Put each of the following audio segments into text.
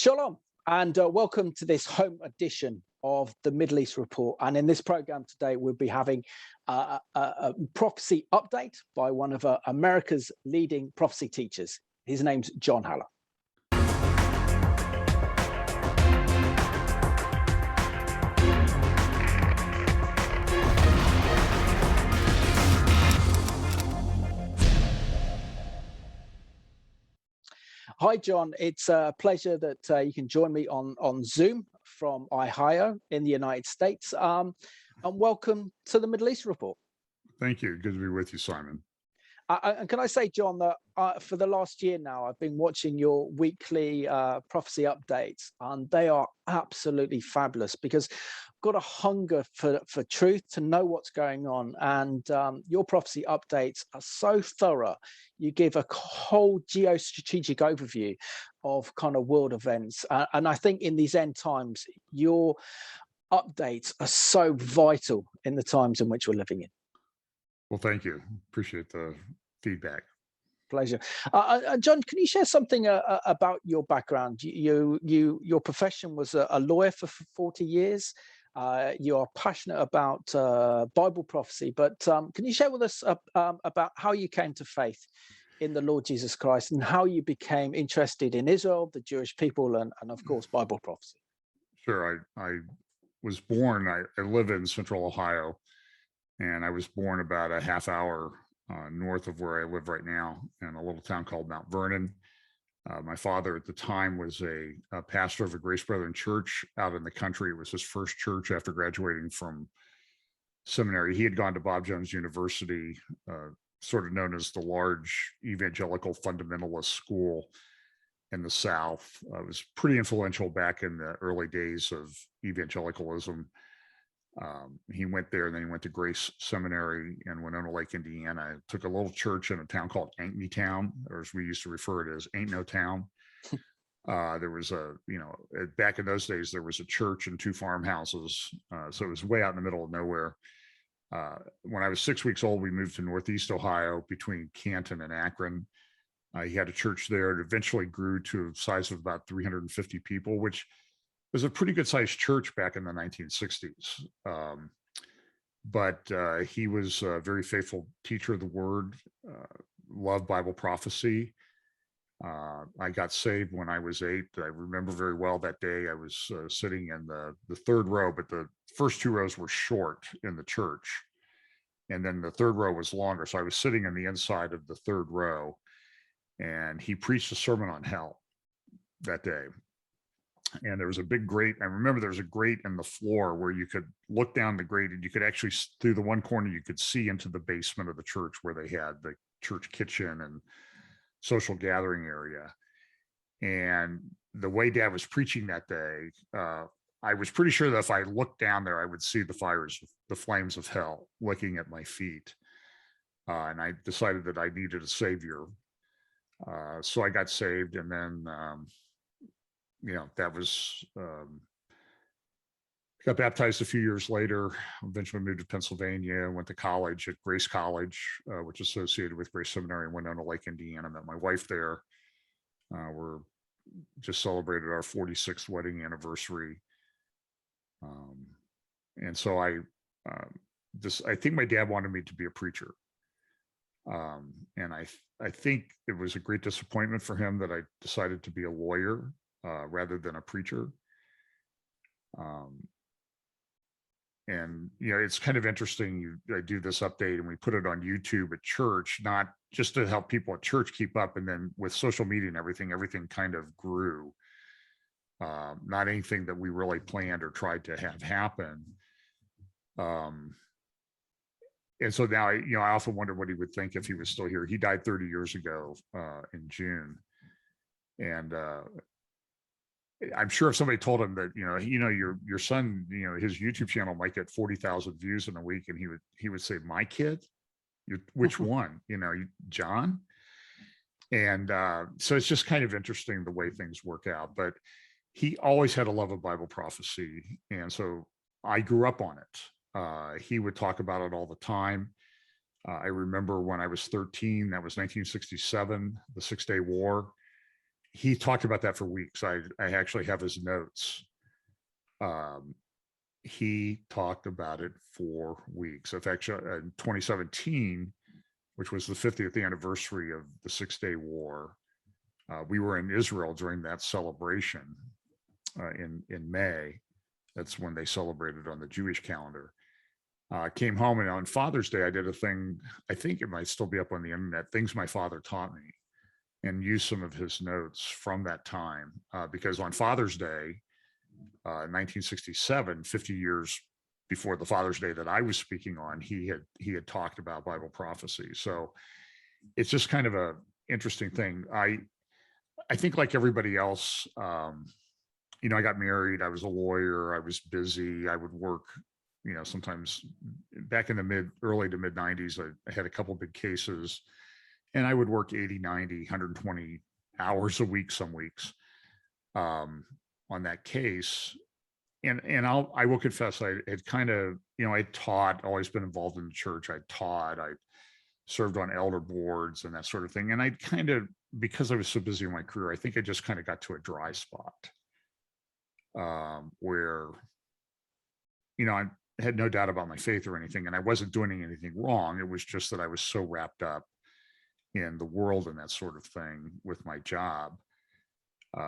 Shalom, and welcome to this home edition of the Middle East Report. And in this program today, we'll be having a prophecy update by one of America's leading prophecy teachers. His name's John Haller. Hi, John. It's a pleasure that you can join me on Zoom from Ohio in the United States. And welcome to the Middle East Report. Thank you. Good to be with you, Simon. And can I say, John, that for the last year now, I've been watching your weekly prophecy updates, and they are absolutely fabulous because I've got a hunger for truth, to know what's going on. And your prophecy updates are so thorough. You give a whole geostrategic overview of kind of world events. And I think in these end times, your updates are so vital in the times in which we're living in. Well, thank you. Appreciate the feedback. Pleasure. John, can you share something about your background? Your profession was a lawyer for 40 years. You are passionate about Bible prophecy, but can you share with us about how you came to faith in the Lord Jesus Christ and how you became interested in Israel, the Jewish people, and of course, Bible prophecy? Sure. I was born, I live in central Ohio, and I was born about a half hour north of where I live right now in a little town called Mount Vernon. My father at the time was a pastor of a Grace Brethren church out in the country. It was his first church after graduating from seminary. He had gone to Bob Jones University, sort of known as the large evangelical fundamentalist school in the South. It was pretty influential back in the early days of evangelicalism. He went there, and then he went to Grace Seminary in Winona Lake, Indiana. Took a little church in a town called Ain't Me Town, or as we used to refer to it as Ain't No Town. There was back in those days, there was a church and two farmhouses. So it was way out in the middle of nowhere. When I was 6 weeks old, we moved to Northeast Ohio between Canton and Akron. He had a church there. It eventually grew to a size of about 350 people, which was a pretty good sized church back in the 1960s. But he was a very faithful teacher of the word, loved Bible prophecy. I got saved when I was 8. I remember very well that day. I was sitting in the third row, but the first two rows were short in the church. And then the third row was longer. So I was sitting on the inside of the third row, and he preached a sermon on hell that day. And there was a big grate. I remember there was a grate in the floor where you could look down the grate, and you could actually, through the one corner, you could see into the basement of the church where they had the church kitchen and social gathering area. And the way Dad was preaching that day, I was pretty sure that if I looked down there, I would see the flames of hell licking at my feet. And I decided that I needed a savior. So I got saved, and then that was got baptized a few years later. Eventually moved to Pennsylvania, went to college at Grace College, which is associated with Grace Seminary in Winona Lake, Indiana. Met my wife there. We're just celebrated our 46th wedding anniversary. And so I think my dad wanted me to be a preacher. And I think it was a great disappointment for him that I decided to be a lawyer rather than a preacher. And it's kind of interesting. I do this update and we put it on YouTube at church, not just to help people at church keep up. And then with social media and everything kind of grew. Not anything that we really planned or tried to have happen. And so now, I often wonder what he would think if he was still here. He died 30 years ago in June. And I'm sure if somebody told him that, your son, his YouTube channel might get 40,000 views in a week, and he would say, "My kid? Which one? John?" And so it's just kind of interesting the way things work out. But he always had a love of Bible prophecy. And so I grew up on it. He would talk about it all the time. I remember when I was 13, that was 1967, the 6-Day War. he talked about that for weeks. I actually have his notes. He talked about it for weeks. In fact, in 2017, which was the 50th anniversary of the Six-Day War, we were in Israel during that celebration in May. That's when they celebrated on the Jewish calendar. Came home, and on Father's Day, I did a thing. I think it might still be up on the internet. Things my father taught me, and used some of his notes from that time, because on Father's Day, 1967, 50 years before the Father's Day that I was speaking on, he had talked about Bible prophecy. So it's just kind of a interesting thing. I think, like everybody else, I got married, I was a lawyer, I was busy, I would work, sometimes back in the early to mid 90s, I had a couple big cases, and I would work 80, 90, 120 hours a week, some weeks, on that case. And I will confess, I had kind of, I taught, always been involved in the church. I taught, I served on elder boards and that sort of thing. And I kind of, because I was so busy in my career, I think I just kind of got to a dry spot, where, I had no doubt about my faith or anything, and I wasn't doing anything wrong. It was just that I was so wrapped up in the world and that sort of thing with my job.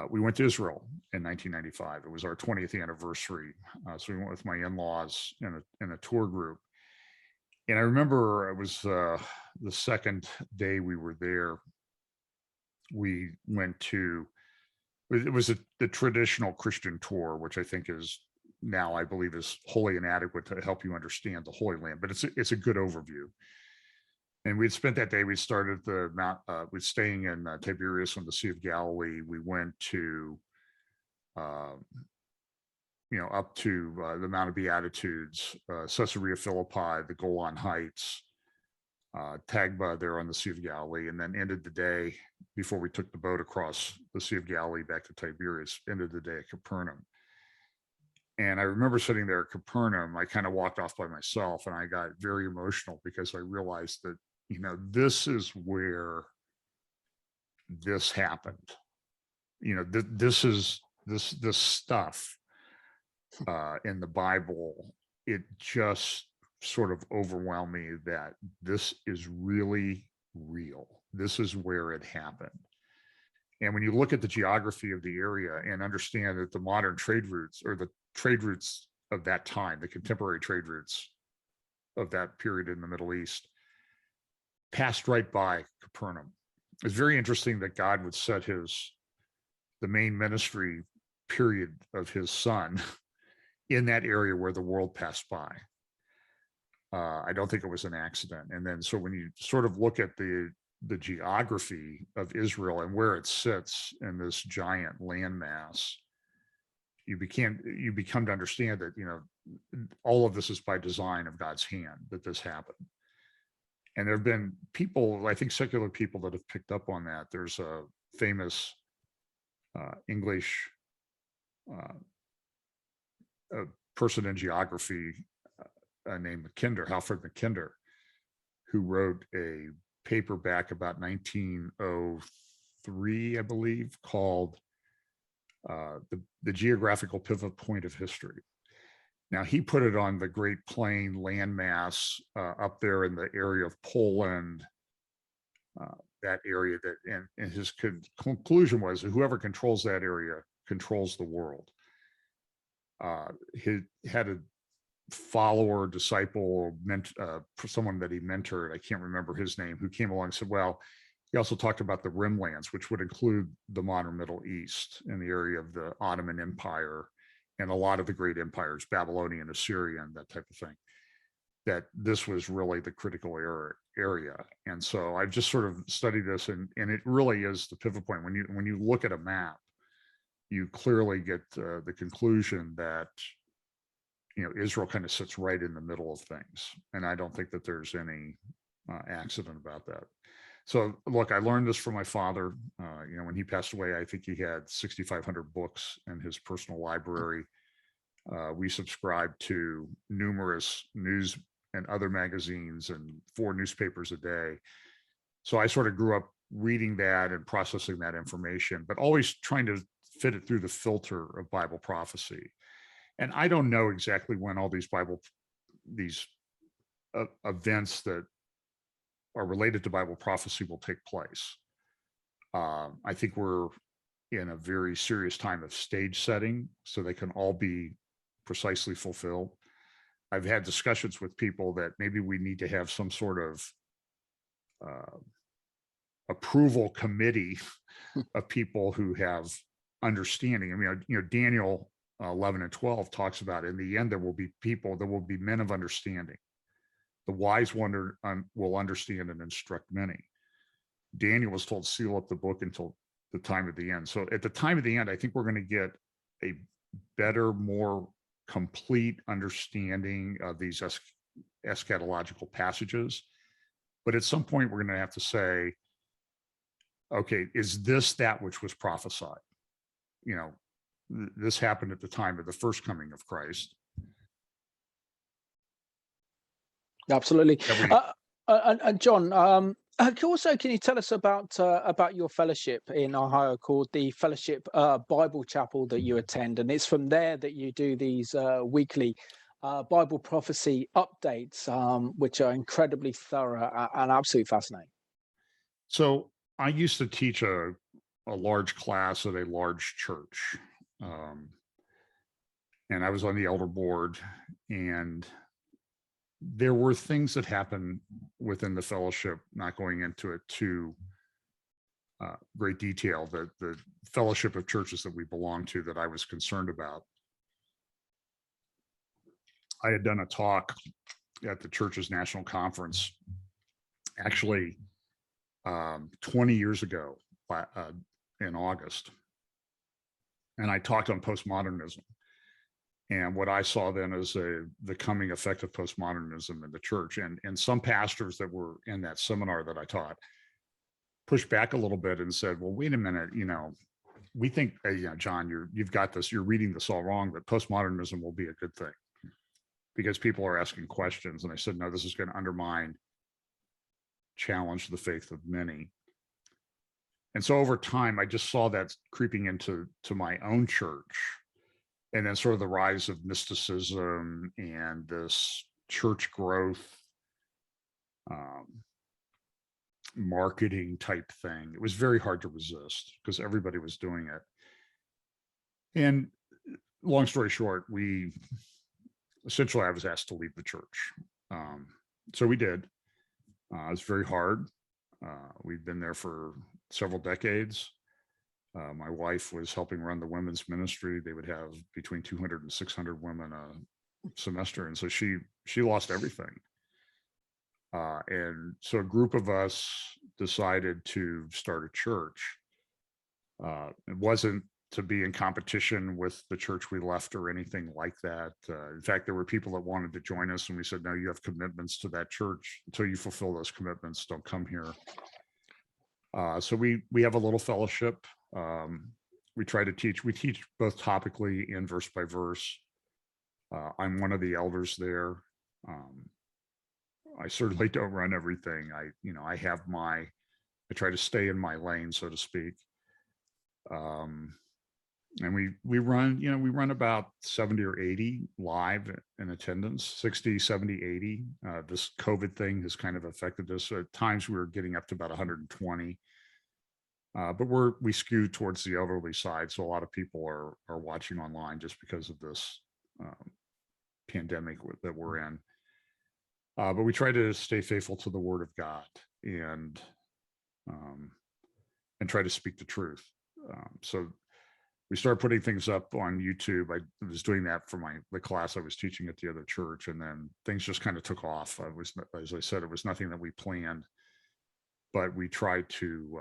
We went to Israel in 1995. It was our 20th anniversary. So we went with my in-laws in a tour group. And I remember it was the second day we were there. We went to, it was the traditional Christian tour, which I think is now, I believe, is wholly inadequate to help you understand the Holy Land, but it's a good overview. And we'd spent that day, we started the Mount, we're staying in Tiberias on the Sea of Galilee. We went to, up to the Mount of Beatitudes, Caesarea Philippi, the Golan Heights, Tagba there on the Sea of Galilee, and then ended the day, before we took the boat across the Sea of Galilee back to Tiberias, ended the day at Capernaum. And I remember sitting there at Capernaum, I kind of walked off by myself, and I got very emotional because I realized that, this is where this happened. This is this stuff in the Bible. It just sort of overwhelmed me that this is really real. This is where it happened. And when you look at the geography of the area and understand that the modern trade routes, or the trade routes of that time, the contemporary trade routes of that period in the Middle East, passed right by Capernaum. It's very interesting that God would set the main ministry period of his son in that area where the world passed by. I don't think it was an accident. And then, so when you sort of look at the geography of Israel and where it sits in this giant landmass, you become to understand that, all of this is by design of God's hand, that this happened. And there have been people, I think secular people, that have picked up on that. There's a famous English person in geography named Alfred Mackinder, who wrote a paper back about 1903, I believe, called the Geographical Pivot Point of History. Now, he put it on the Great Plain landmass up there in the area of Poland, that area and his conclusion was that whoever controls that area controls the world. He had a follower, disciple, someone that he mentored, I can't remember his name, who came along and said, well, he also talked about the rimlands, which would include the modern Middle East and the area of the Ottoman Empire and a lot of the great empires, Babylonian, Assyrian, that type of thing, that this was really the critical area. And so I've just sort of studied this, and it really is the pivot point. When you look at a map, you clearly get the conclusion that, Israel kind of sits right in the middle of things. And I don't think that there's any accident about that. So look, I learned this from my father. When he passed away, I think he had 6,500 books in his personal library. We subscribed to numerous news and other magazines and 4 newspapers a day. So I sort of grew up reading that and processing that information, but always trying to fit it through the filter of Bible prophecy. And I don't know exactly when all these events that are related to Bible prophecy will take place. I think we're in a very serious time of stage setting, so they can all be precisely fulfilled. I've had discussions with people that maybe we need to have some sort of uh, approval committee of people who have understanding. I mean, Daniel 11 and 12 talks about in the end there will be people, there will be men of understanding. The wise one will understand and instruct many. Daniel was told, seal up the book until the time of the end. So at the time of the end, I think we're going to get a better, more complete understanding of these eschatological passages. But at some point, we're going to have to say, okay, is this that which was prophesied? This happened at the time of the first coming of Christ. Absolutely. And John, also, can you tell us about your fellowship in Ohio called the Fellowship Bible Chapel that you attend? And it's from there that you do these weekly Bible prophecy updates, which are incredibly thorough and absolutely fascinating. So I used to teach a large class at a large church. And I was on the elder board, and there were things that happened within the fellowship, not going into it too great detail, that the fellowship of churches that we belong to that I was concerned about. I had done a talk at the church's national conference, actually 20 years ago in August. And I talked on postmodernism and what I saw then as the coming effect of postmodernism in the church. And some pastors that were in that seminar that I taught pushed back a little bit and said, well, wait a minute, we think, John, you've got this, you're reading this all wrong, but postmodernism will be a good thing because people are asking questions. And I said, no, this is going to challenge the faith of many. And so over time, I just saw that creeping into my own church, and then sort of the rise of mysticism and this church growth marketing type thing. It was very hard to resist because everybody was doing it. And long story short, essentially I was asked to leave the church. So we did. It was very hard. We'd been there for several decades. My wife was helping run the women's ministry. They would have between 200 and 600 women a semester. And so she lost everything. And so a group of us decided to start a church. It wasn't to be in competition with the church we left or anything like that. In fact, there were people that wanted to join us, and we said, no, you have commitments to that church. Until you fulfill those commitments, don't come here. So we have a little fellowship. We try to teach. We teach both topically and verse by verse. I'm one of the elders there. I certainly don't run everything. I try to stay in my lane, so to speak. And we run about 70 or 80 live in attendance, 60, 70, 80. This COVID thing has kind of affected us. So at times we were getting up to about 120. But we skew towards the elderly side. So a lot of people are watching online just because of this pandemic that we're in. But we try to stay faithful to the word of God and try to speak the truth. So we started putting things up on YouTube. I was doing that for the class I was teaching at the other church, and then things just kind of took off. As I said, it was nothing that we planned, but we tried to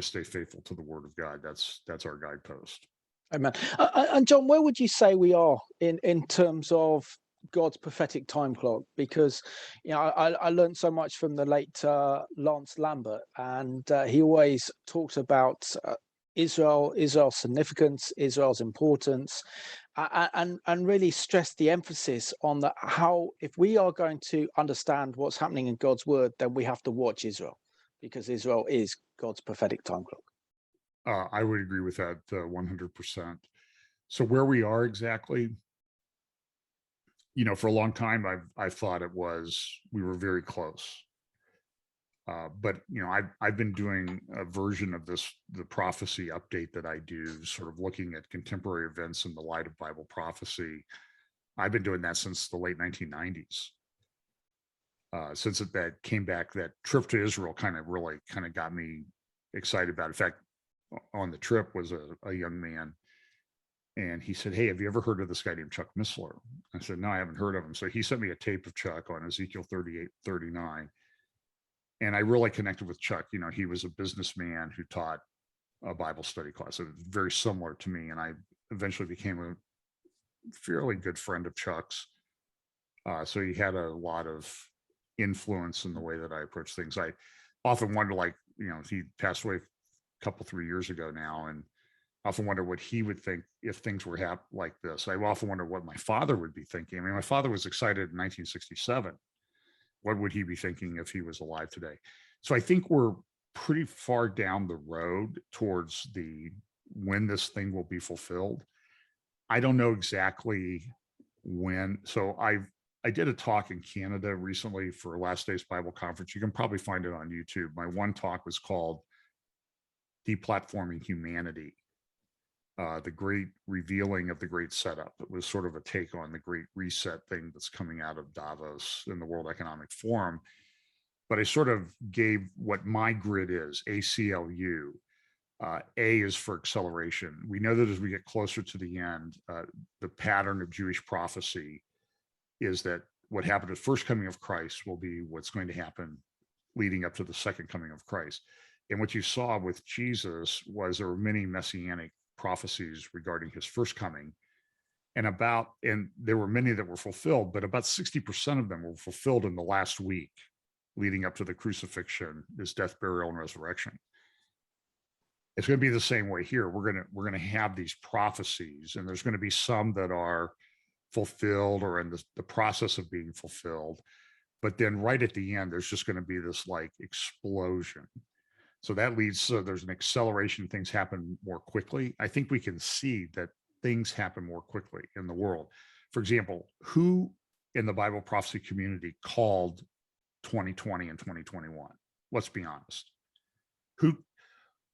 stay faithful to the word of God. That's our guidepost. Amen. And John, where would you say we are in terms of God's prophetic time clock? Because I learned so much from the late Lance Lambert, and he always talks about Israel's significance, Israel's importance, and really stressed the emphasis on how if we are going to understand what's happening in God's word, then we have to watch Israel, because Israel is God's prophetic time clock. I would agree with that 100%. So where we are exactly, for a long time, I thought we were very close. But I've been doing a version of the prophecy update that I do, sort of looking at contemporary events in the light of Bible prophecy. I've been doing that since the late 1990s. Since that came back, that trip to Israel kind of got me excited about it. In fact, on the trip was a young man, and he said, "Hey, have you ever heard of this guy named Chuck Missler?" I said, "No, I haven't heard of him." So he sent me a tape of Chuck on Ezekiel 38, 39. And I really connected with Chuck. He was a businessman who taught a Bible study class. It was very similar to me. And I eventually became a fairly good friend of Chuck's. So he had a lot of influence in the way that I approach things. I often wonder, he passed away a couple, 3 years ago now. And I often wonder what he would think if things were like this. I often wonder what my father would be thinking. I mean, my father was excited in 1967. What would he be thinking if he was alive today? So I think we're pretty far down the road towards when this thing will be fulfilled. I don't know exactly when. So I did a talk in Canada recently for Last Days Bible Conference. You can probably find it on YouTube. My one talk was called Deplatforming Humanity, the great revealing of the great setup. It was sort of a take on the great reset thing that's coming out of Davos in the World Economic Forum. But I sort of gave what my grid is, ACLU. A is for acceleration. We know that as we get closer to the end, the pattern of Jewish prophecy is that what happened at the first coming of Christ will be what's going to happen leading up to the second coming of Christ. And what you saw with Jesus was there were many messianic prophecies regarding his first coming, and there were many that were fulfilled, but about 60% of them were fulfilled in the last week leading up to the crucifixion, his death, burial, and resurrection. It's going to be the same way here. We're going to have these prophecies, and there's going to be some that are fulfilled or in the process of being fulfilled, but then right at the end there's just going to be this explosion. So that leads to there's an acceleration. Things happen more quickly. I think we can see that things happen more quickly in the world. For example, who in the Bible prophecy community called 2020 and 2021? Let's be honest.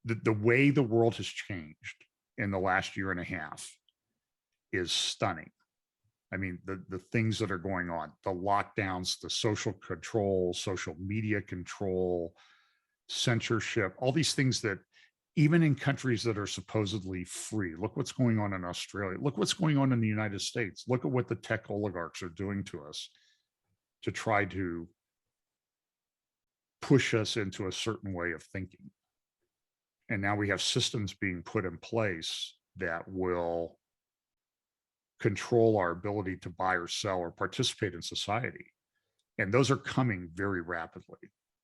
The way the world has changed in the last year and a half is stunning. I mean, the things that are going on, the lockdowns, the social control, social media control, censorship, all these things that even in countries that are supposedly free, look what's going on in Australia, look what's going on in the United States, look at what the tech oligarchs are doing to us to try to push us into a certain way of thinking. And now we have systems being put in place that will control our ability to buy or sell or participate in society. And those are coming very rapidly.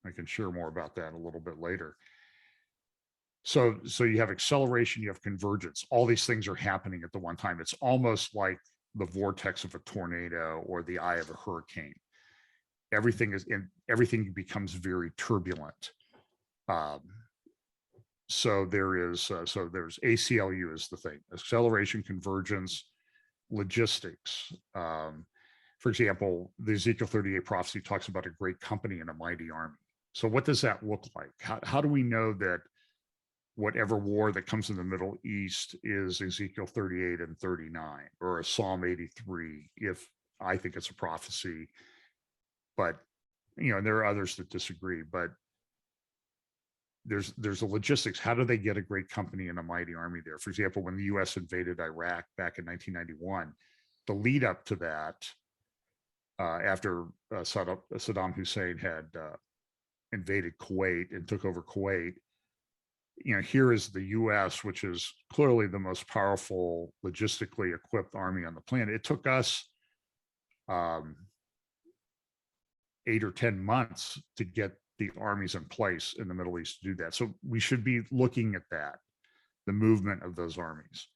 I can share more about that a little bit later. So you have acceleration, you have convergence. All these things are happening at the one time. It's almost like the vortex of a tornado or the eye of a hurricane. Everything becomes very turbulent. So there's ACLU is the thing: acceleration, convergence, logistics. For example, the Ezekiel 38 prophecy talks about a great company and a mighty army. So what does that look like? How do we know that whatever war that comes in the Middle East is Ezekiel 38 and 39 or a Psalm 83, if I think it's a prophecy? But, there are others that disagree, but there's a logistics. How do they get a great company and a mighty army there? For example, when the US invaded Iraq back in 1991, the lead up to that, after Saddam Hussein had invaded Kuwait and took over Kuwait, here is the US, which is clearly the most powerful, logistically equipped army on the planet. It took us 8 or 10 months to get the armies in place in the Middle East to do that. So we should be looking at that, the movement of those armies.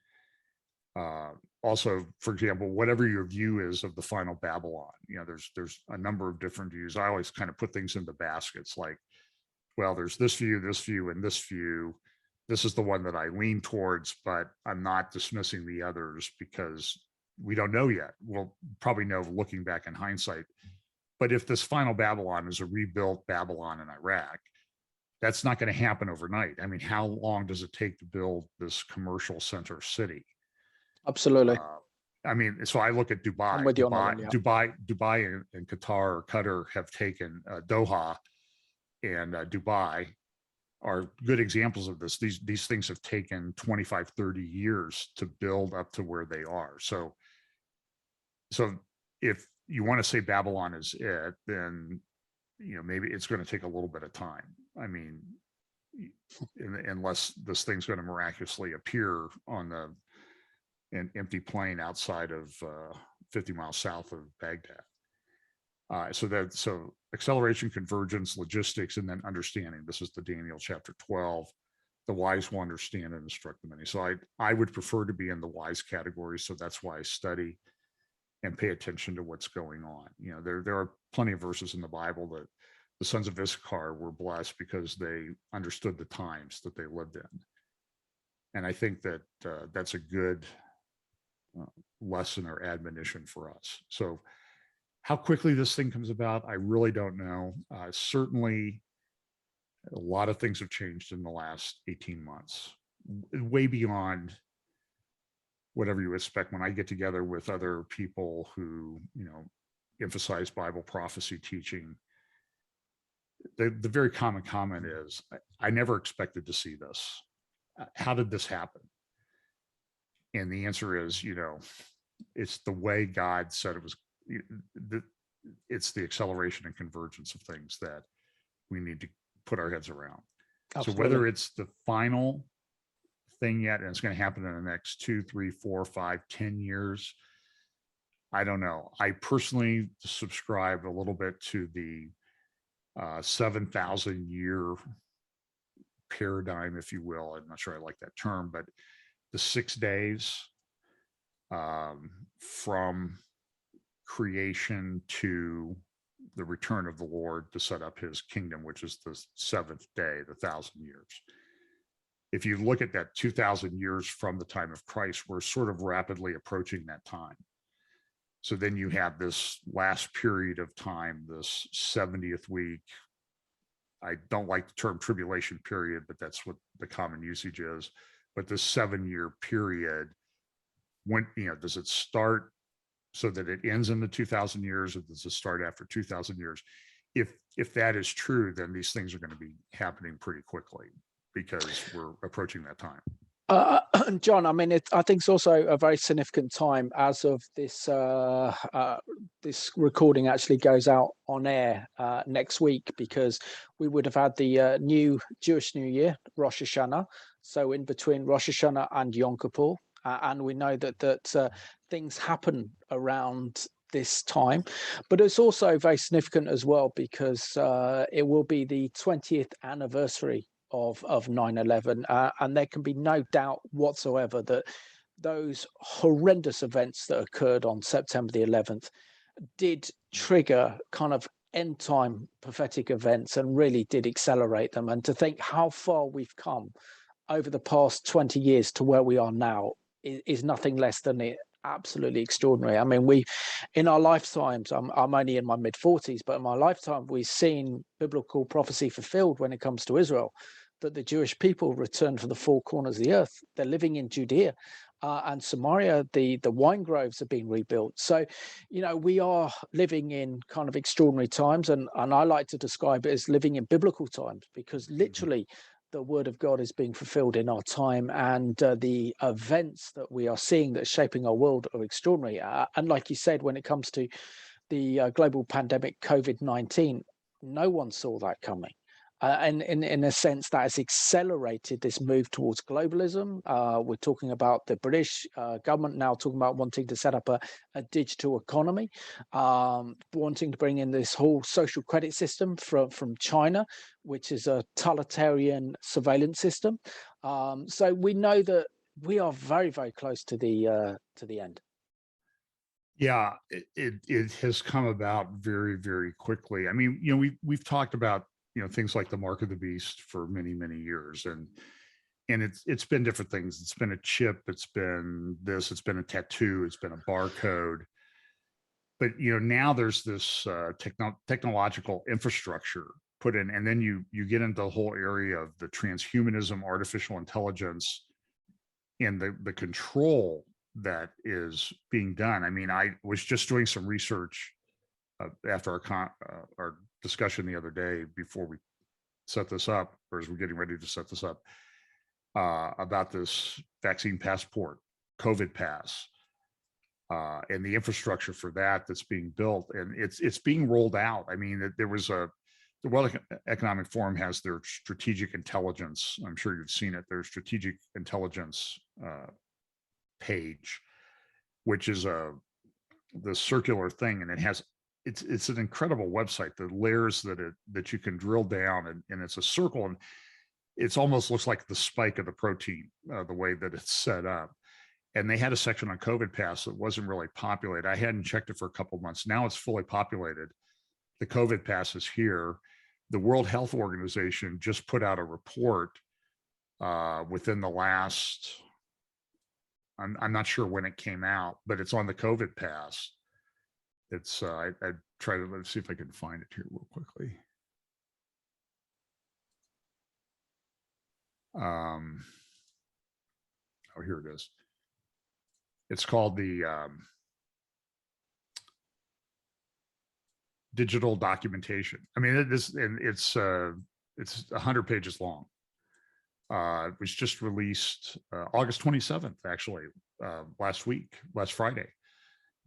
Also, for example, whatever your view is of the final Babylon, there's a number of different views. I always kind of put things into baskets, like well, there's this view, and this view. This is the one that I lean towards, but I'm not dismissing the others because we don't know yet. We'll probably know looking back in hindsight. But if this final Babylon is a rebuilt Babylon in Iraq, that's not going to happen overnight. I mean, how long does it take to build this commercial center city? Absolutely. I mean, so I look at I'm Dubai, with you on that one. Yeah. Dubai, and Qatar have taken Doha and Dubai are good examples of this. These things have taken 25, 30 years to build up to where they are. So if you want to say Babylon is it, then maybe it's going to take a little bit of time. I mean, unless this thing's going to miraculously appear on an empty plain outside of 50 miles south of Baghdad. So acceleration, convergence, logistics, and then understanding. This is the Daniel chapter 12. The wise will understand and instruct the many. So I would prefer to be in the wise category. So that's why I study and pay attention to what's going on. There are plenty of verses in the Bible that the sons of Issachar were blessed because they understood the times that they lived in. And I think that that's a good lesson or admonition for us. So how quickly this thing comes about, I really don't know. Certainly, a lot of things have changed in the last 18 months, way beyond whatever you expect. When I get together with other people who, emphasize Bible prophecy teaching, the very common comment is, I never expected to see this. How did this happen? And the answer is, it's the way God said it was. It's the acceleration and convergence of things that we need to put our heads around. Absolutely. So whether it's the final thing yet, and it's going to happen in the next 2, 3, 4, 5, 10 years, I don't know. I personally subscribe a little bit to the 7,000 year paradigm, if you will. I'm not sure I like that term, but the 6 days from creation to the return of the Lord to set up his kingdom, which is the seventh day, the 1,000 years. If you look at that 2,000 years from the time of Christ, we're sort of rapidly approaching that time. So then you have this last period of time, this 70th week. I don't like the term tribulation period, but that's what the common usage is. But this 7-year period, when, does it start so that it ends in the 2,000 years, or does it start after 2,000 years? If that is true, then these things are going to be happening pretty quickly because we're approaching that time. John, I mean, I think it's also a very significant time as of this this recording actually goes out on air next week, because we would have had the new Jewish New Year, Rosh Hashanah. So in between Rosh Hashanah and Yom Kippur, and we know that things happen around this time, but it's also very significant as well because it will be the 20th anniversary of 9/11, and there can be no doubt whatsoever that those horrendous events that occurred on September the 11th did trigger kind of end time prophetic events and really did accelerate them. And to think how far we've come over the past 20 years to where we are now is nothing less than absolutely extraordinary. I mean, we, in our lifetimes, I'm only in my mid 40s, but in my lifetime, we've seen biblical prophecy fulfilled when it comes to Israel, that the Jewish people return from the four corners of the earth. They're living in Judea and Samaria. The wine groves are being rebuilt. So, we are living in kind of extraordinary times, and I like to describe it as living in biblical times, because literally the word of God is being fulfilled in our time, and the events that we are seeing that are shaping our world are extraordinary. And like you said, when it comes to the global pandemic, COVID-19, no one saw that coming. And in a sense, that has accelerated this move towards globalism. We're talking about the British government now talking about wanting to set up a digital economy, wanting to bring in this whole social credit system from China, which is a totalitarian surveillance system. So we know that we are very, very close to the end. Yeah, it has come about very, very quickly. I mean, we've talked about things like the mark of the beast for many, many years. And it's been different things. It's been a chip, it's been this, it's been a tattoo, it's been a barcode. But now there's this technological infrastructure put in, and then you get into the whole area of the transhumanism, artificial intelligence, and the control that is being done. I mean, I was just doing some research after our discussion the other day before we set this up, or as we're getting ready to set this up, about this vaccine passport, COVID pass, and the infrastructure for that's being built, and it's being rolled out. I mean, there was the World Economic Forum has their strategic intelligence. I'm sure you've seen it. Their strategic intelligence page, which is the circular thing, and it's an incredible website. The layers that you can drill down, and it's a circle, and it's almost looks like the spike of the protein, the way that it's set up. And they had a section on COVID pass that wasn't really populated. I hadn't checked it for a couple of months. Now it's fully populated. The COVID pass is here. The World Health Organization just put out a report within the last, I'm not sure when it came out, but it's on the COVID pass. It's I try to, let's see if I can find it here real quickly. Oh, here it is. It's called the digital documentation. I mean, it's 100 pages long. It was just released August 27th, actually, last Friday.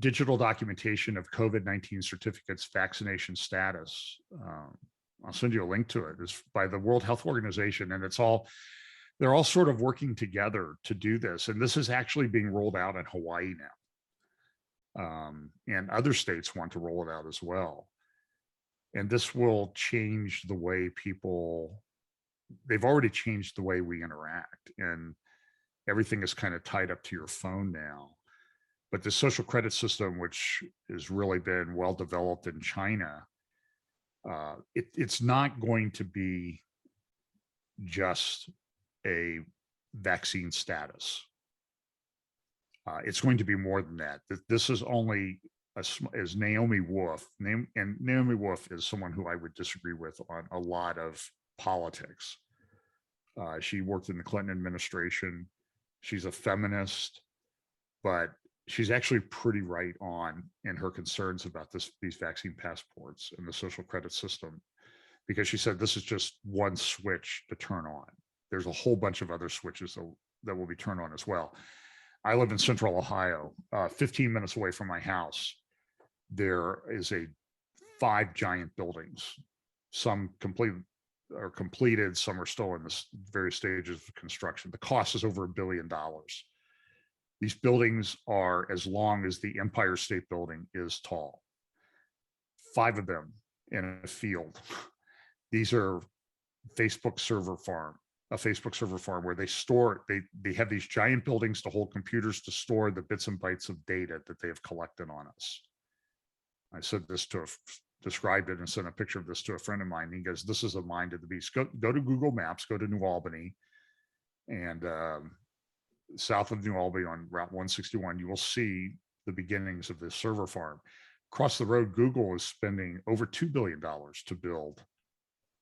Digital documentation of COVID-19 certificates, vaccination status. I'll send you a link to it. It's by the World Health Organization, and they're all sort of working together to do this. And this is actually being rolled out in Hawaii now. And other states want to roll it out as well. And this will change the way they've already changed the way we interact, and everything is kind of tied up to your phone now. But the social credit system, which has really been well developed in China, it's not going to be just a vaccine status. It's going to be more than that. This is only, as Naomi Wolf, and Naomi Wolf is someone who I would disagree with on a lot of politics. She worked in the Clinton administration. She's a feminist, but she's actually pretty right on in her concerns about these vaccine passports and the social credit system, because she said this is just one switch to turn on. There's a whole bunch of other switches that will be turned on as well. I live in central Ohio, 15 minutes away from my house. There is 5 giant buildings. Some are completed, some are still in the various stages of construction. The cost is over $1 billion. These buildings are as long as the Empire State Building is tall. 5 of them in a field. These are a Facebook server farm where they have these giant buildings to hold computers to store the bits and bytes of data that they have collected on us. I said this described it and sent a picture of this to a friend of mine. He goes, "This is a mind of the beast." Go to Google Maps, go to New Albany, and south of New Albany on Route 161, you will see the beginnings of this server farm. Across the road, Google is spending over $2 billion to build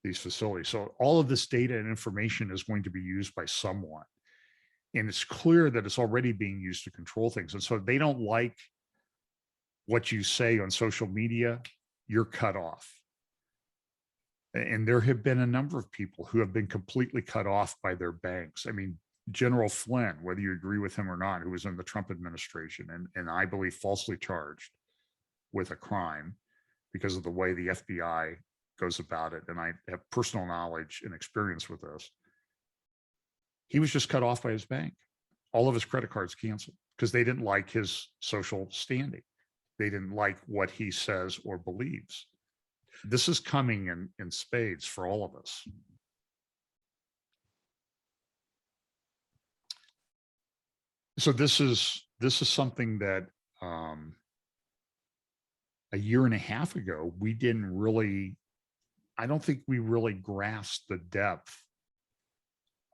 these facilities. So all of this data and information is going to be used by someone. And it's clear that it's already being used to control things. And so they don't like what you say on social media, you're cut off. And there have been a number of people who have been completely cut off by their banks. I mean, General Flynn, whether you agree with him or not, who was in the Trump administration and I believe falsely charged with a crime because of the way the FBI goes about it. And I have personal knowledge and experience with this. He was just cut off by his bank. All of his credit cards canceled because they didn't like his social standing. They didn't like what he says or believes. This is coming in spades for all of us. So this is something that a year and a half ago, we didn't really, I don't think we really grasp the depth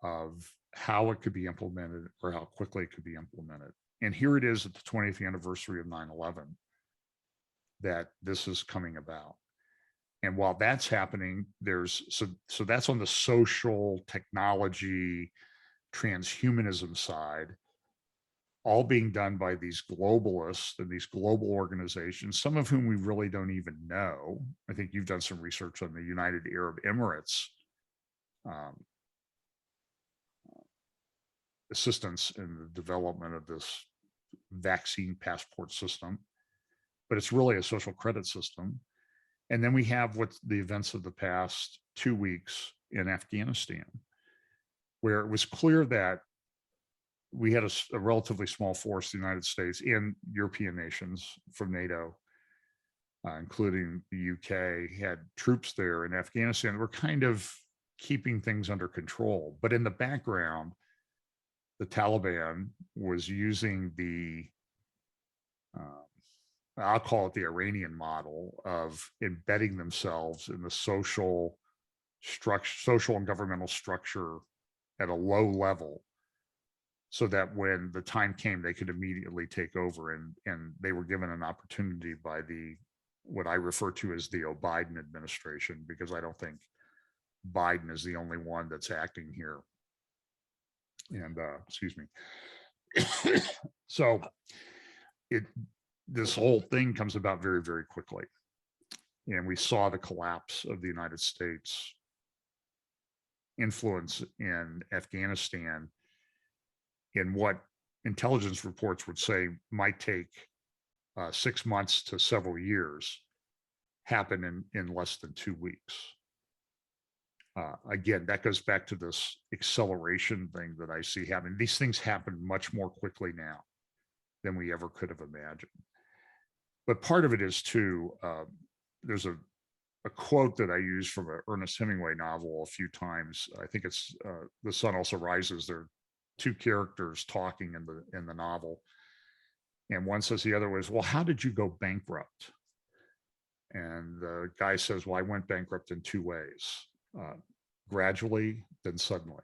of how it could be implemented or how quickly it could be implemented. And here it is at the 20th anniversary of 9/11 that this is coming about. And while that's happening, so that's on the social technology transhumanism side, all being done by these globalists and these global organizations, some of whom we really don't even know. I think you've done some research on the United Arab Emirates assistance in the development of this vaccine passport system, but it's really a social credit system. And then we have what's the events of the past 2 weeks in Afghanistan, where it was clear that we had a relatively small force, the United States and European nations from NATO, including the UK, had troops there in Afghanistan. We're kind of keeping things under control. But in the background, the Taliban was using I'll call it the Iranian model of embedding themselves in the social and governmental structure at a low level, so that when the time came, they could immediately take over. And they were given an opportunity by what I refer to as the Biden administration, because I don't think Biden is the only one that's acting here. And excuse me. So this whole thing comes about very, very quickly. And we saw the collapse of the United States influence in Afghanistan in what intelligence reports would say might take 6 months to several years, happen in less than 2 weeks. Again, that goes back to this acceleration thing that I see happening. These things happen much more quickly now than we ever could have imagined. But part of it is too, there's a quote that I use from an Ernest Hemingway novel a few times. I think it's The Sun Also Rises. There are two characters talking in the novel. And one says the other was, well, how did you go bankrupt? And the guy says, well, I went bankrupt in 2 ways, gradually, then suddenly.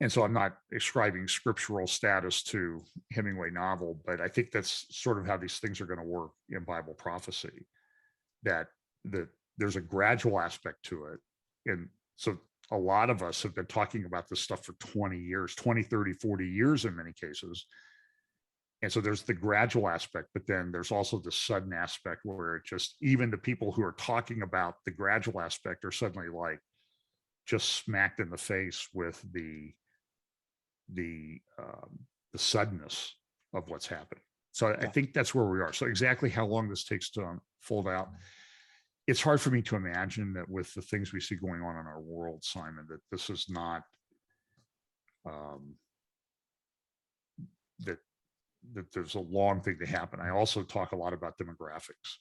And so I'm not ascribing scriptural status to Hemingway novel, but I think that's sort of how these things are going to work in Bible prophecy, that there's a gradual aspect to it. And so a lot of us have been talking about this stuff for 20 years, 20, 30, 40 years in many cases. And so there's the gradual aspect, but then there's also the sudden aspect where it just, even the people who are talking about the gradual aspect are suddenly like just smacked in the face with the suddenness of what's happening. So I think that's where we are. So exactly how long this takes to fold out, it's hard for me to imagine that with the things we see going on in our world, Simon, that this is not that there's a long thing to happen. I also talk a lot about demographics.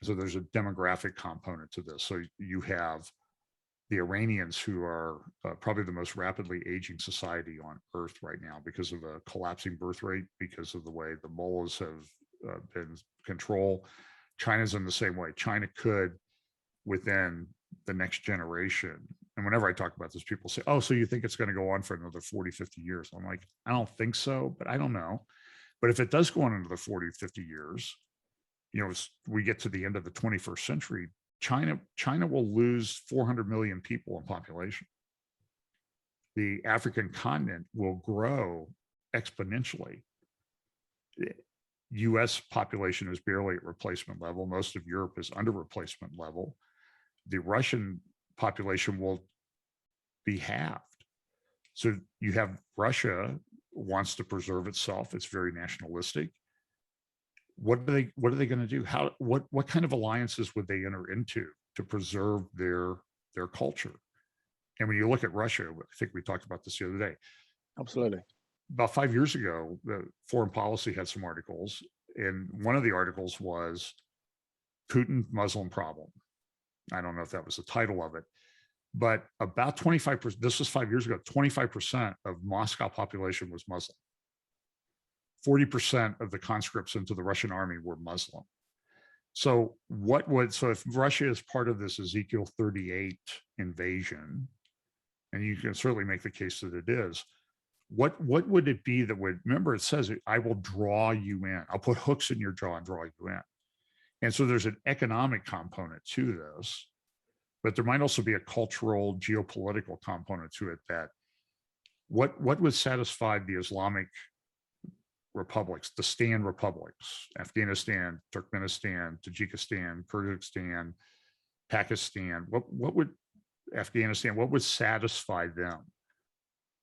So there's a demographic component to this. So you have the Iranians, who are probably the most rapidly aging society on earth right now because of a collapsing birth rate, because of the way the mullahs have been controlled. China's in the same way. China could, within the next generation, and whenever I talk about this, people say, oh, so you think it's going to go on for another 40, 50 years? I'm like, I don't think so, but I don't know. But if it does go on another 40, 50 years, as we get to the end of the 21st century, China will lose 400 million people in population. The African continent will grow exponentially. The US population is barely at replacement level. Most of Europe is under replacement level. The Russian population will be halved. So you have Russia wants to preserve itself. It's very nationalistic. What are they going to do? What kind of alliances would they enter into to preserve their culture? And when you look at Russia, I think we talked about this the other day. Absolutely. About 5 years ago, the Foreign Policy had some articles, and one of the articles was Putin Muslim problem. I don't know if that was the title of it, but about 25%, this was 5 years ago, 25% of Moscow population was Muslim. 40% of the conscripts into the Russian army were Muslim. So what would, so if Russia is part of this Ezekiel 38 invasion, and you can certainly make the case that it is, what would it be that would, remember it says, I will draw you in. I'll put hooks in your jaw and draw you in. And so there's an economic component to this, but there might also be a cultural, geopolitical component to it, that what would satisfy the Islamic republics, the stand republics, Afghanistan, Turkmenistan, Tajikistan, Kyrgyzstan, Pakistan, what would Afghanistan, what would satisfy them?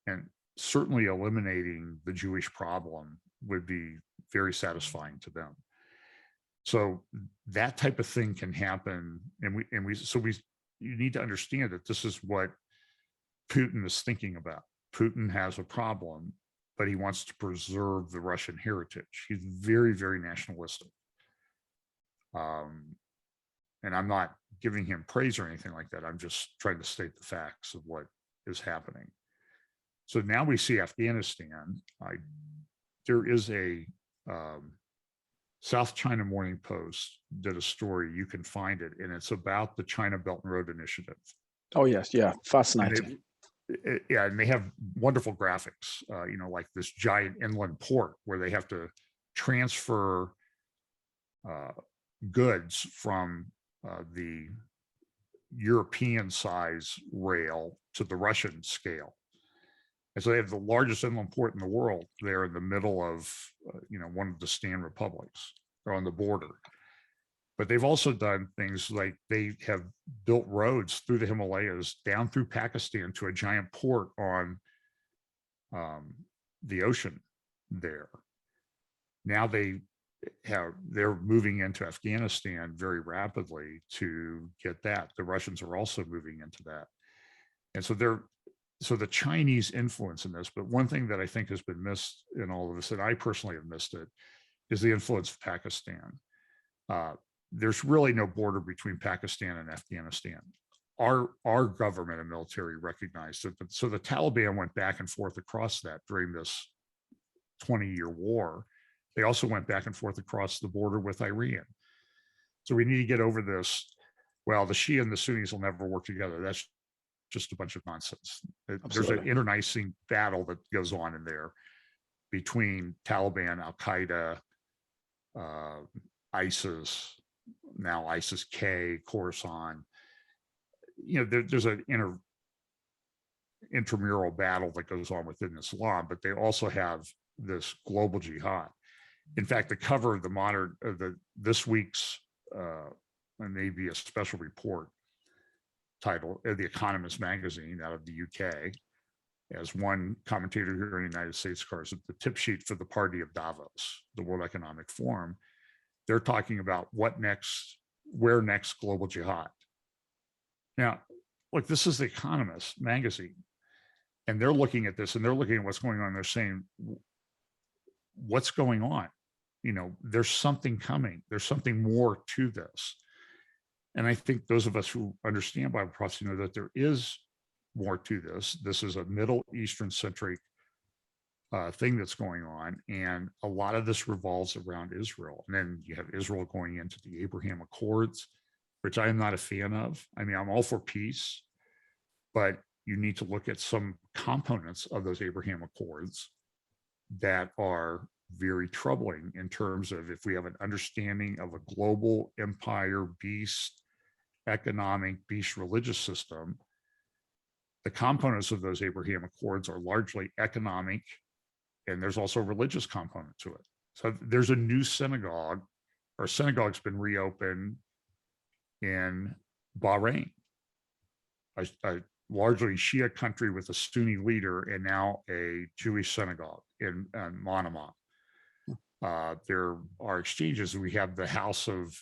And certainly eliminating the Jewish problem would be very satisfying to them. So that type of thing can happen. You need to understand that this is what Putin is thinking about. Putin has a problem, but he wants to preserve the Russian heritage. He's very, very nationalistic. And I'm not giving him praise or anything like that. I'm just trying to state the facts of what is happening. So now we see Afghanistan. There is a South China Morning Post did a story. You can find it, and it's about the China Belt and Road Initiative. Oh yes, yeah, fascinating. And they have wonderful graphics. Like this giant inland port where they have to transfer goods from the European size rail to the Russian scale. And so they have the largest inland port in the world there in the middle of, one of the stand republics. They're on the border. But they've also done things like they have built roads through the Himalayas down through Pakistan to a giant port on the ocean there. Now they're moving into Afghanistan very rapidly to get that. The Russians are also moving into that. And so the Chinese influence in this, but one thing that I think has been missed in all of this, and I personally have missed it, is the influence of Pakistan. There's really no border between Pakistan and Afghanistan. Our government and military recognized it. So the Taliban went back and forth across that during this 20-year war. They also went back and forth across the border with Iran. So we need to get over this. Well, the Shia and the Sunnis will never work together. That's just a bunch of nonsense. There's an internecine battle that goes on in there between Taliban, Al-Qaeda, ISIS, now ISIS-K, Khorasan. There's an intramural battle that goes on within Islam, but they also have this global jihad. In fact, the cover of this week's maybe a special report title, The Economist magazine out of the UK, as one commentator here in the United States calls it, the tip sheet for the party of Davos, the World Economic Forum. They're talking about what next, where next global jihad. Now, look, this is the Economist magazine, and they're looking at this and they're looking at what's going on. They're saying, what's going on? There's something coming. There's something more to this. And I think those of us who understand Bible prophecy know that there is more to this. This is a Middle Eastern centric thing that's going on. And a lot of this revolves around Israel. And then you have Israel going into the Abraham Accords, which I am not a fan of. I mean, I'm all for peace, but you need to look at some components of those Abraham Accords that are very troubling in terms of if we have an understanding of a global empire beast, economic beast religious system, the components of those Abraham Accords are largely economic, and there's also a religious component to it. So there's a new synagogue, or synagogue's been reopened in Bahrain, a largely Shia country with a Sunni leader, and now a Jewish synagogue in Manama. There are exchanges. We have the House of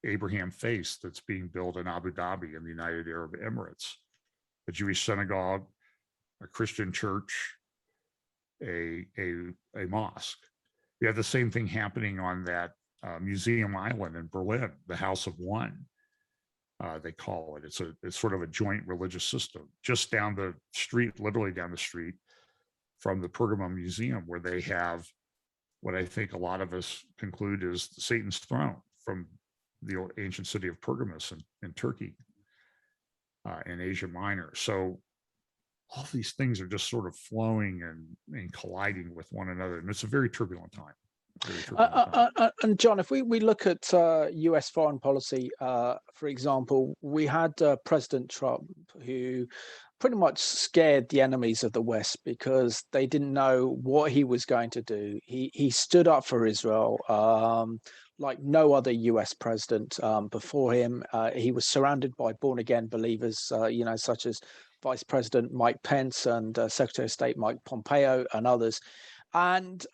Abraham Faith that's being built in Abu Dhabi in the United Arab Emirates, a Jewish synagogue, a Christian church, a mosque. We have the same thing happening on that museum island in Berlin, the House of One, they call it. It's sort of a joint religious system just down the street, literally down the street from the Pergamum Museum, where they have what I think a lot of us conclude is Satan's throne from the ancient city of Pergamus in Turkey, in Asia Minor. So all these things are just sort of flowing and colliding with one another. And it's a very turbulent time. Very turbulent time. And John, if we look at US foreign policy, for example, we had President Trump, who pretty much scared the enemies of the West because they didn't know what he was going to do. He stood up for Israel like no other US president before him. He was surrounded by born again believers, such as Vice President Mike Pence and Secretary of State Mike Pompeo and others. And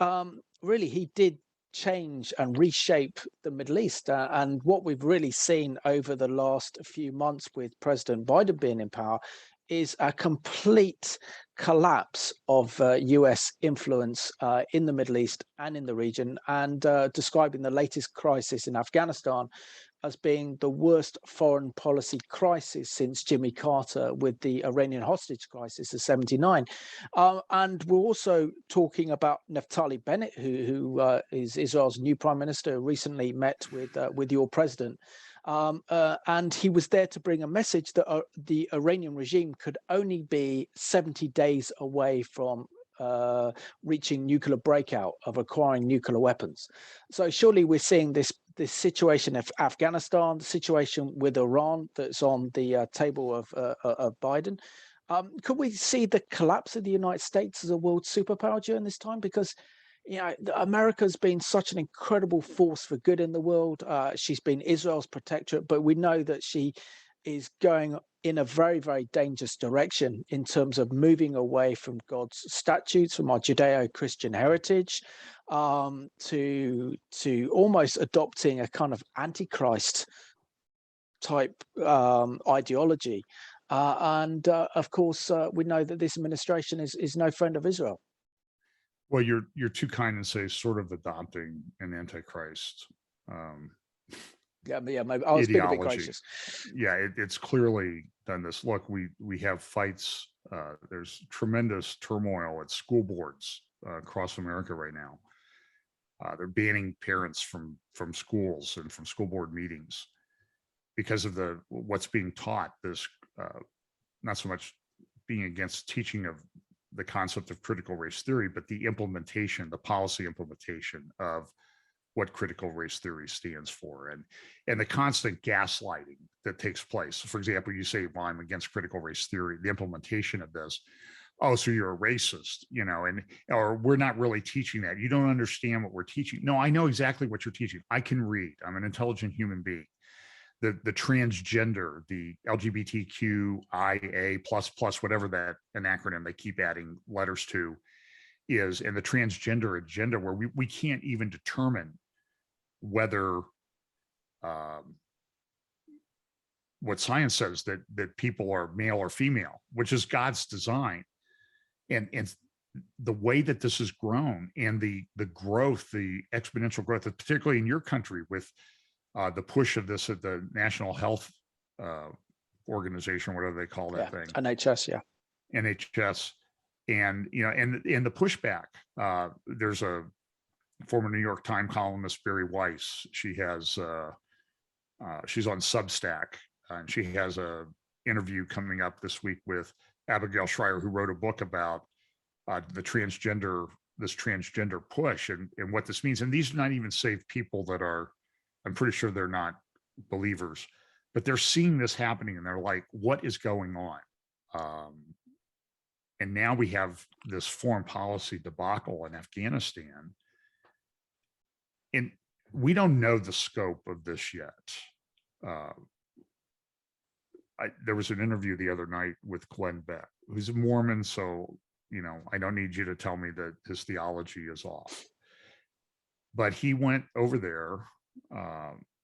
really, he did change and reshape the Middle East. And what we've really seen over the last few months with President Biden being in power is a complete collapse of US influence in the Middle East and in the region, and describing the latest crisis in Afghanistan as being the worst foreign policy crisis since Jimmy Carter with the Iranian hostage crisis of '79. And we're also talking about Naftali Bennett, who is Israel's new prime minister, recently met with your president. And he was there to bring a message that the Iranian regime could only be 70 days away from reaching nuclear breakout, of acquiring nuclear weapons. So surely we're seeing this situation of Afghanistan, the situation with Iran that's on the table of Biden. Could we see the collapse of the United States as a world superpower during this time? Because America's been such an incredible force for good in the world. She's been Israel's protectorate, but we know that she is going in a very, very dangerous direction in terms of moving away from God's statutes, from our Judeo-Christian heritage, to almost adopting a kind of antichrist type ideology. And of course, we know that this administration is no friend of Israel. Well, you're too kind and say sort of adopting an antichrist maybe I was being a bit gracious. Yeah, it's clearly done this. Look, we have fights. There's tremendous turmoil at school boards across America right now. They're banning parents from schools and from school board meetings because of what's being taught. This not so much being against teaching of the concept of critical race theory, but the implementation, the policy implementation of what critical race theory stands for, and the constant gaslighting that takes place. For example, you say, well, I'm against critical race theory, the implementation of this. Oh, so you're a racist, or we're not really teaching that. You don't understand what we're teaching. No, I know exactly what you're teaching. I can read. I'm an intelligent human being. The transgender, the LGBTQIA plus, whatever that an acronym they keep adding letters to is, and the transgender agenda, where we can't even determine whether what science says that people are male or female, which is God's design, and the way that this has grown, and the growth, the exponential growth, particularly in your country with the push of this at the National Health Organization, whatever they call that thing, NHS, NHS, and and the pushback. There's a former New York Times columnist, Barry Weiss. She has she's on Substack, and she has a interview coming up this week with Abigail Shrier, who wrote a book about this transgender push and what this means. And these are not even saved people that are, I'm pretty sure they're not believers, but they're seeing this happening and they're like, what is going on? And now we have this foreign policy debacle in Afghanistan. And we don't know the scope of this yet. There was an interview the other night with Glenn Beck, who's a Mormon, so I don't need you to tell me that his theology is off. But he went over there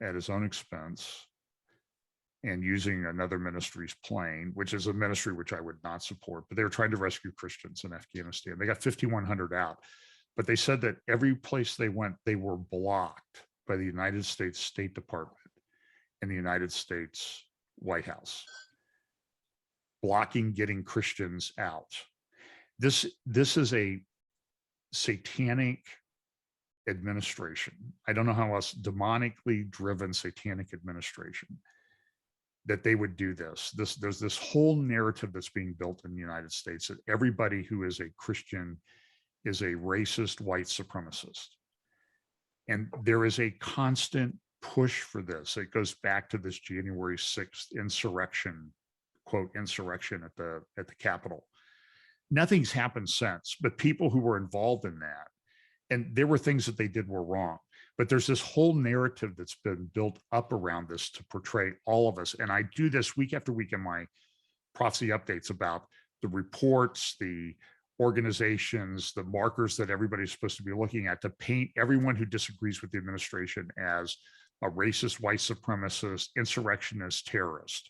at his own expense and using another ministry's plane, which is a ministry which I would not support, but they were trying to rescue Christians in Afghanistan. They got 5,100 out, but they said that every place they went, they were blocked by the United States State Department and the United States White House, blocking getting Christians out. This is a satanic administration. I don't know how else, demonically driven satanic administration, that they would do this. There's this whole narrative that's being built in the United States that everybody who is a Christian is a racist white supremacist. And there is a constant push for this. It goes back to this January 6th insurrection, quote, insurrection at the Capitol. Nothing's happened since, but people who were involved in that, and there were things that they did were wrong, but there's this whole narrative that's been built up around this to portray all of us. And I do this week after week in my prophecy updates about the reports, the organizations, the markers that everybody's supposed to be looking at to paint everyone who disagrees with the administration as a racist, white supremacist, insurrectionist, terrorist.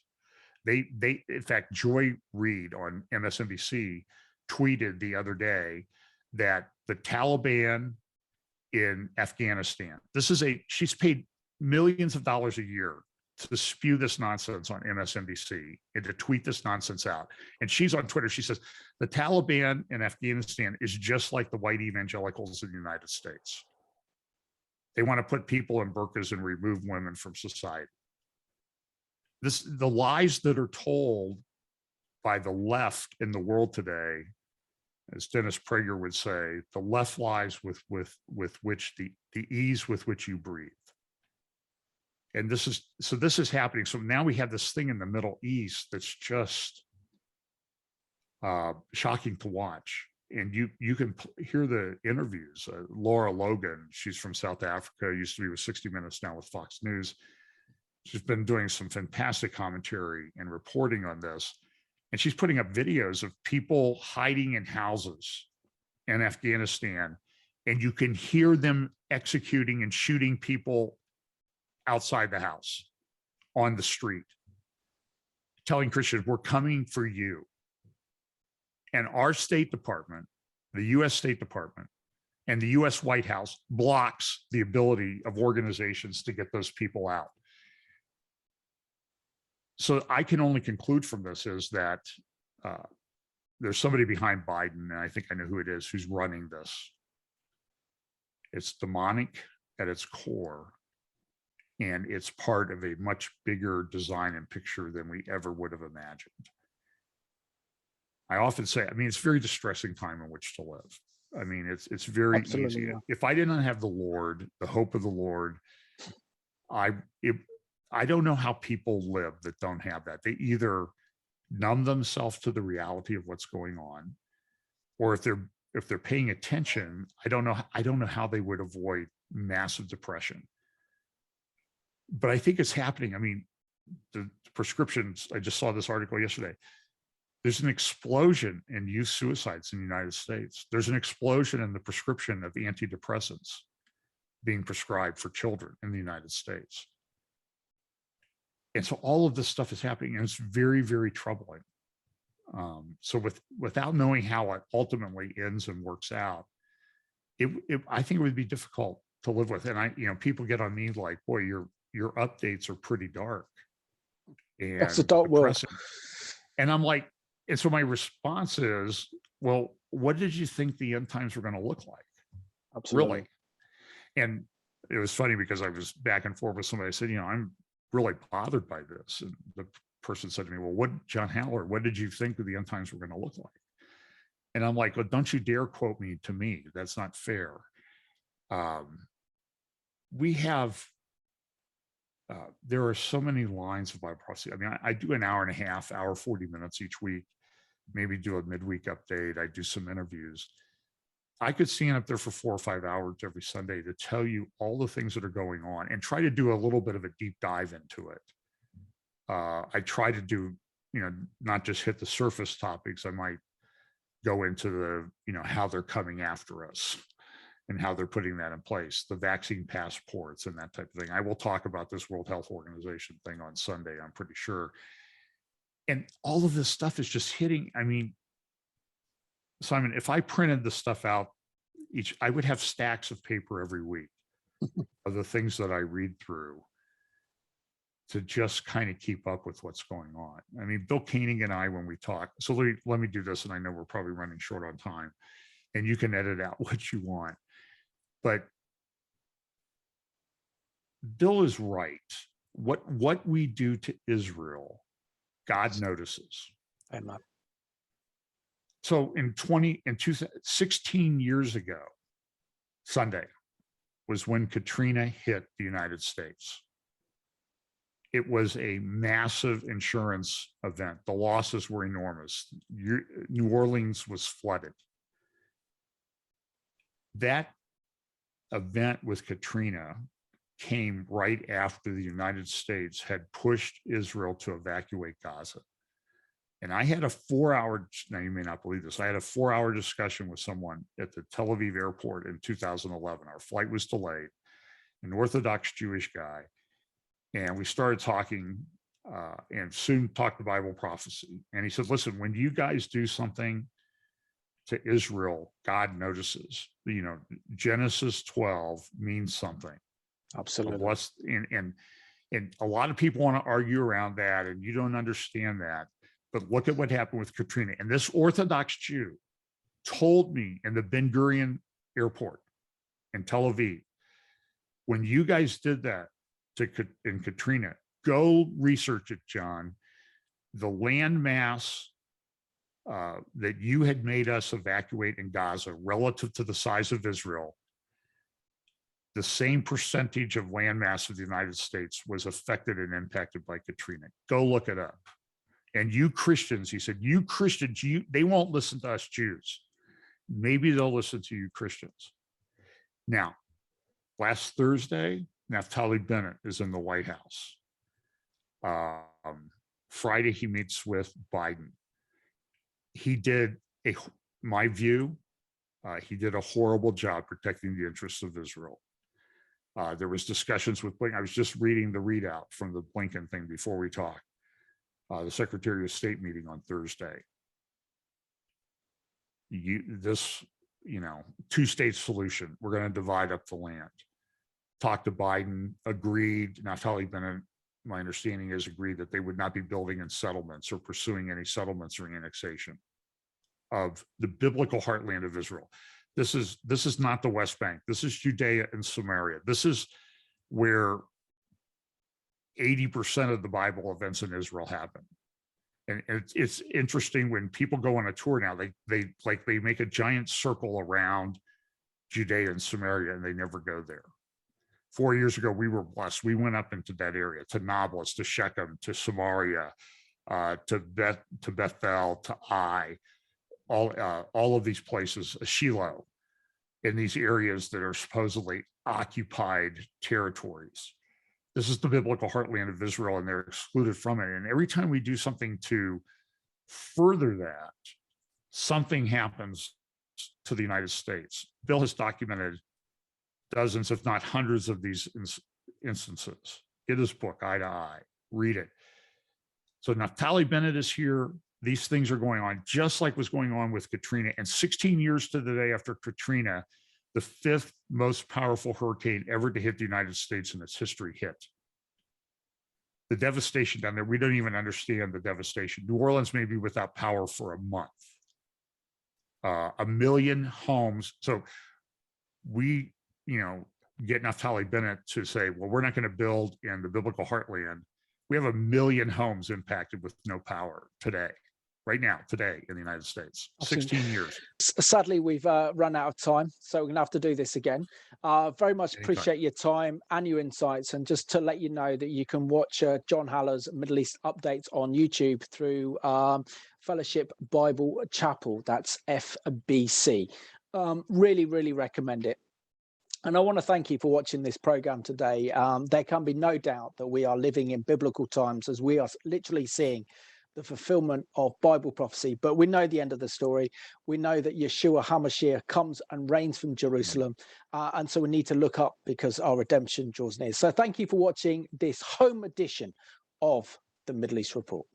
They, in fact, Joy Reid on MSNBC tweeted the other day that the Taliban in Afghanistan, she's paid millions of dollars a year to spew this nonsense on MSNBC and to tweet this nonsense out. And she's on Twitter. She says, the Taliban in Afghanistan is just like the white evangelicals in the United States. They want to put people in burqas and remove women from society. The lies that are told by the left in the world today, as Dennis Prager would say, the left lies with which the ease with which you breathe. And this is happening. So now we have this thing in the Middle East that's just shocking to watch. And you can hear the interviews. Laura Logan, she's from South Africa, used to be with 60 Minutes, now with Fox News. She's been doing some fantastic commentary and reporting on this. And she's putting up videos of people hiding in houses in Afghanistan. And you can hear them executing and shooting people outside the house, on the street, telling Christians, we're coming for you. And our State Department, the US State Department, and the US White House blocks the ability of organizations to get those people out. So I can only conclude from this is that there's somebody behind Biden, and I think I know who it is, who's running this. It's demonic at its core, and it's part of a much bigger design and picture than we ever would have imagined. I often say, I mean, it's a very distressing time in which to live. I mean, it's very Absolutely, easy. yeah. If I didn't have the Lord, the hope of the Lord, I don't know how people live that don't have that. They either numb themselves to the reality of what's going on, or if they're paying attention, I don't know how they would avoid massive depression. But I think it's happening. I mean, the prescriptions, I just saw this article yesterday. There's an explosion in youth suicides in the United States. There's an explosion in the prescription of antidepressants being prescribed for children in the United States. And so all of this stuff is happening, and it's very, very troubling. So without knowing how it ultimately ends and works out, I think it would be difficult to live with. And people get on me like, boy, your updates are pretty dark and It's a dark world. depressing. And I'm like, and so my response is, well, what did you think the end times were going to look like? Absolutely. Really? And it was funny because I was back and forth with somebody. I said, I'm really bothered by this. And the person said to me, well, John Howard, what did you think the end times were going to look like? And I'm like, well, don't you dare quote me to me. That's not fair. We have, there are so many lines of Bible prophecy. I mean, I do an hour and a half, 40 minutes each week, maybe do a midweek update. I do some interviews. I could stand up there for 4 or 5 hours every Sunday to tell you all the things that are going on and try to do a little bit of a deep dive into it. I try to do, not just hit the surface topics. I might go into the, how they're coming after us and how they're putting that in place, the vaccine passports and that type of thing. I will talk about this World Health Organization thing on Sunday, I'm pretty sure. And all of this stuff is just hitting. I mean, Simon, if I printed the stuff out I would have stacks of paper every week of the things that I read through to just kind of keep up with what's going on. I mean, Bill Koenig and I, when we talk, so let me do this, and I know we're probably running short on time, and you can edit out what you want. But Bill is right. What we do to Israel, God notices. Amen. So in 16 years ago, Sunday was when Katrina hit the United States. It was a massive insurance event. The losses were enormous. New Orleans was flooded. That event with Katrina came right after the United States had pushed Israel to evacuate Gaza. And I had a 4-hour, now you may not believe this, I had a 4-hour discussion with someone at the Tel Aviv airport in 2011. Our flight was delayed, an Orthodox Jewish guy. And we started talking and soon talked the Bible prophecy. And he said, listen, when you guys do something to Israel, God notices. You know, Genesis 12 means something. Absolutely. And a lot of people want to argue around that, and you don't understand that. But look at what happened with Katrina. And this Orthodox Jew told me in the Ben Gurion airport in Tel Aviv, when you guys did that in Katrina, go research it, John. The land mass that you had made us evacuate in Gaza relative to the size of Israel, the same percentage of land mass of the United States was affected and impacted by Katrina. Go look it up. And you Christians, he said, you Christians, they won't listen to us Jews. Maybe they'll listen to you Christians. Now, last Thursday, Naftali Bennett is in the White House. Friday, he meets with Biden. He did, my view, he did a horrible job protecting the interests of Israel. There was discussions with Blinken. I was just reading the readout from the Blinken thing before we talked. The Secretary of State meeting on Thursday. Two-state solution. We're going to divide up the land. Talked to Biden, agreed. Naftali Bennett, my understanding is, agreed that they would not be building in settlements or pursuing any settlements or annexation of the biblical heartland of Israel. This is not the West Bank. This is Judea and Samaria. This is where 80% of the Bible events in Israel happen. And it's interesting when people go on a tour now, they make a giant circle around Judea and Samaria and they never go there. 4 years ago, we were blessed. We went up into that area, to Nablus, to Shechem, to Samaria, to Bethel, to Ai, all of these places, Shiloh, in these areas that are supposedly occupied territories. This is the biblical heartland of Israel, and they're excluded from it. And every time we do something to further that, something happens to the United States. Bill has documented dozens, if not hundreds, of these instances. Get his book, Eye to Eye, read it. So Naftali Bennett is here. These things are going on, just like was going on with Katrina. And 16 years to the day after Katrina, the 5th most powerful hurricane ever to hit the United States in its history hit. The devastation down there, we don't even understand the devastation. New Orleans may be without power for a month. 1 million homes. So we, get Naftali Bennett to say, well, we're not going to build in the biblical heartland. We have 1 million homes impacted with no power today. Right now, today in the United States, 16 years. Sadly, we've run out of time, so we're going to have to do this again. Very much appreciate your time and your insights. And just to let you know that you can watch John Haller's Middle East updates on YouTube through Fellowship Bible Chapel. That's FBC. Really, really recommend it. And I want to thank you for watching this program today. There can be no doubt that we are living in biblical times, as we are literally seeing the fulfillment of Bible prophecy. But we know the end of the story. We know that Yeshua HaMashiach comes and reigns from Jerusalem. And so we need to look up, because our redemption draws near. So thank you for watching this home edition of the Middle East Report.